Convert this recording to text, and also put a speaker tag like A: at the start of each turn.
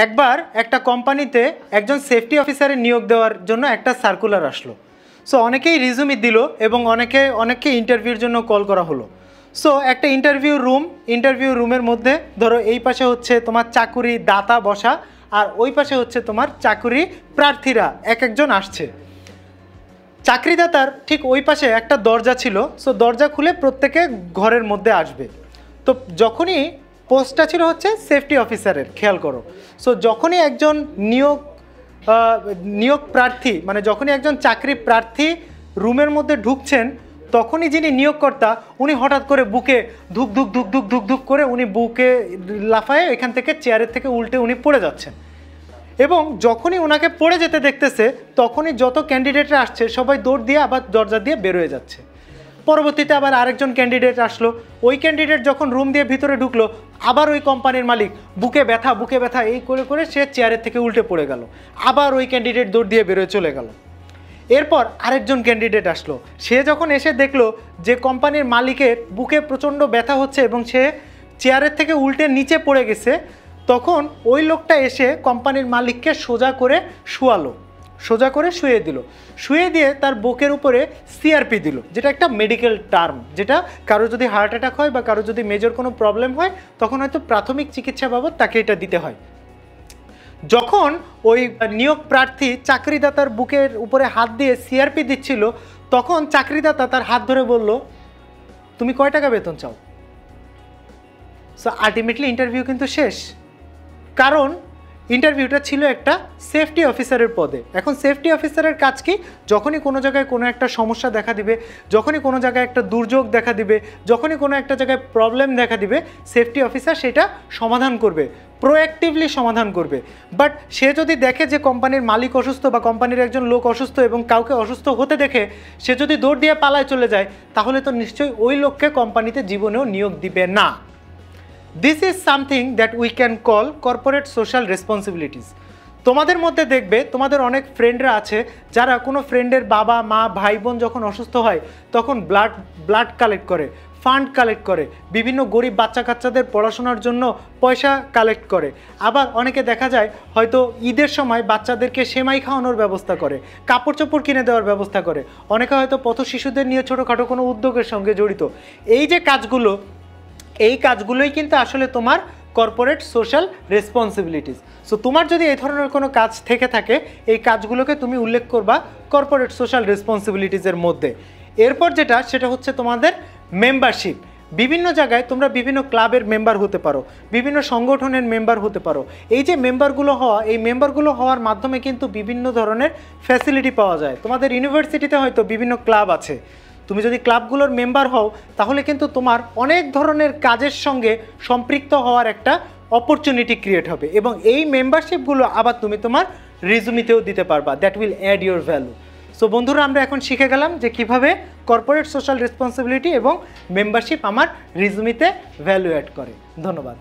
A: একবার একটা কোম্পানিতে একজন সেফটি অফিসারের নিয়োগ দেওয়ার জন্য একটা সার্কুলার আসলো। সো অনেকেই রিজুমি দিল এবং অনেককে ইন্টারভিউর জন্য কল করা হলো। সো একটা ইন্টারভিউ রুমের মধ্যে ধরো এই পাশে হচ্ছে তোমার চাকুরি দাতা বসা, আর ওই পাশে হচ্ছে তোমার চাকুরি প্রার্থীরা একজন আসছে। চাকরিদাতার ঠিক ওই পাশে একটা দরজা ছিল। সো দরজা খুলে প্রত্যেকে ঘরের মধ্যে আসবে। তো যখনই পোস্টটা ছিল হচ্ছে সেফটি অফিসারের, খেয়াল করো। সো যখনই একজন নিয়োগ প্রার্থী মানে যখনই একজন চাকরি প্রার্থী রুমের মধ্যে ঢুকছেন, তখনই যিনি নিয়োগকর্তা উনি হঠাৎ করে বুকে ধুক ধুক ধুক ধুক ধুক ধুক করে উনি বুকে লাফায় এখান থেকে চেয়ারের থেকে উল্টে উনি পড়ে যাচ্ছেন। এবং যখনই ওনাকে পড়ে যেতে দেখতেছে তখনই যত ক্যান্ডিডেটরা আসছে সবাই দৌড় দিয়ে আবার দরজা দিয়ে বেরোয় যাচ্ছে। পরবর্তীতে আবার আরেকজন ক্যান্ডিডেট আসলো। ওই ক্যান্ডিডেট যখন রুম দিয়ে ভিতরে ঢুকলো, আবার ওই কোম্পানির মালিক বুকে ব্যথা এই করে করে সে চেয়ারের থেকে উল্টে পড়ে গেল। আবার ওই ক্যান্ডিডেট দৌড় দিয়ে বেরোয় চলে গেল। এরপর আরেকজন ক্যান্ডিডেট আসলো। সে যখন এসে দেখলো যে কোম্পানির মালিকের বুকে প্রচণ্ড ব্যথা হচ্ছে এবং সে চেয়ারের থেকে উল্টে নিচে পড়ে গেছে, তখন ওই লোকটা এসে কোম্পানির মালিককে সোজা করে শুয়ে দিল। শুয়ে দিয়ে তার বুকের উপরে সিআরপি দিল, যেটা একটা মেডিকেল টার্ম, যেটা কারো যদি হার্ট অ্যাটাক হয় বা কারো যদি মেজর কোনো প্রবলেম হয় তখন হয়তো প্রাথমিক চিকিৎসা বাবদ তাকে এটা দিতে হয়। যখন ওই নিয়োগ প্রার্থী চাকরিদাতার বুকের উপরে হাত দিয়ে সিআরপি দিচ্ছিল, তখন চাকরিদাতা তার হাত ধরে বলল, তুমি কয় টাকা বেতন চাও? সো আলটিমেটলি ইন্টারভিউ কিন্তু শেষ, কারণ ইন্টারভিউটা ছিল একটা সেফটি অফিসারের পদে। এখন সেফটি অফিসারের কাজ কি? যখনই কোনো জায়গায় কোনো একটা সমস্যা দেখা দিবে, যখনই কোনো জায়গায় একটা দুর্যোগ দেখা দিবে, যখনই কোনো একটা জায়গায় প্রবলেম দেখা দিবে, সেফটি অফিসার সেটা সমাধান করবে, প্রোঅ্যাক্টিভলি সমাধান করবে। বাট সে যদি দেখে যে কোম্পানির মালিক অসুস্থ বা কোম্পানির একজন লোক অসুস্থ এবং কাউকে অসুস্থ হতে দেখে সে যদি দৌড় দিয়ে পালায় চলে যায়, তাহলে তো নিশ্চয়ই ওই লোককে কোম্পানিতে জীবনেও নিয়োগ দিবে না। This is something that we can call corporate social responsibilities. তোমাদের মধ্যে দেখবে তোমাদের অনেক ফ্রেন্ডরা আছে যারা কোনো ফ্রেন্ডের বাবা মা ভাই বোন যখন অসুস্থ হয় তখন ব্লাড কালেক্ট করে, ফান্ড কালেক্ট করে, বিভিন্ন গরিব বাচ্চা কাচ্চাদের পড়াশোনার জন্য পয়সা কালেক্ট করে। আবার অনেকে দেখা যায় হয়তো ঈদের সময় বাচ্চাদেরকে সেমাই খাওয়ানোর ব্যবস্থা করে, কাপড় চোপড় কিনে দেওয়ার ব্যবস্থা করে। অনেকে হয়তো পথ শিশুদের নিয়ে ছোটোখাটো কোনো উদ্যোগের সঙ্গে জড়িত। এই যে কাজগুলোই কিন্তু আসলে তোমার কর্পোরেট সোশ্যাল রেসপন্সিবিলিটিস। সো তোমার যদি এই ধরনের কোনো কাজ থেকে থাকে, এই কাজগুলোকে তুমি উল্লেখ করবা কর্পোরেট সোশ্যাল রেসপন্সিবিলিটিসের মধ্যে। এরপর সেটা হচ্ছে তোমাদের মেম্বারশিপ। বিভিন্ন জায়গায় তোমরা বিভিন্ন ক্লাবের মেম্বার হতে পারো, বিভিন্ন সংগঠনের মেম্বার হতে পারো। এই যে মেম্বারগুলো হওয়ার মাধ্যমে কিন্তু বিভিন্ন ধরনের ফ্যাসিলিটি পাওয়া যায়। তোমাদের ইউনিভার্সিটিতে হয়তো বিভিন্ন ক্লাব আছে। তুমি যদি ক্লাবগুলোর মেম্বার হও তাহলে কিন্তু তোমার অনেক ধরনের কাজের সঙ্গে সম্পৃক্ত হওয়ার একটা অপরচুনিটি ক্রিয়েট হবে এবং এই মেম্বারশিপগুলো আবার তুমি তোমার রিজুমিতেও দিতে পারবা। That will add your value. So বন্ধুরা, আমরা এখন শিখে গেলাম যে কিভাবে কর্পোরেট সোশ্যাল রেসপন্সিবিলিটি এবং মেম্বারশিপ আমার রিজুমিতে ভ্যালু অ্যাড করে। ধন্যবাদ।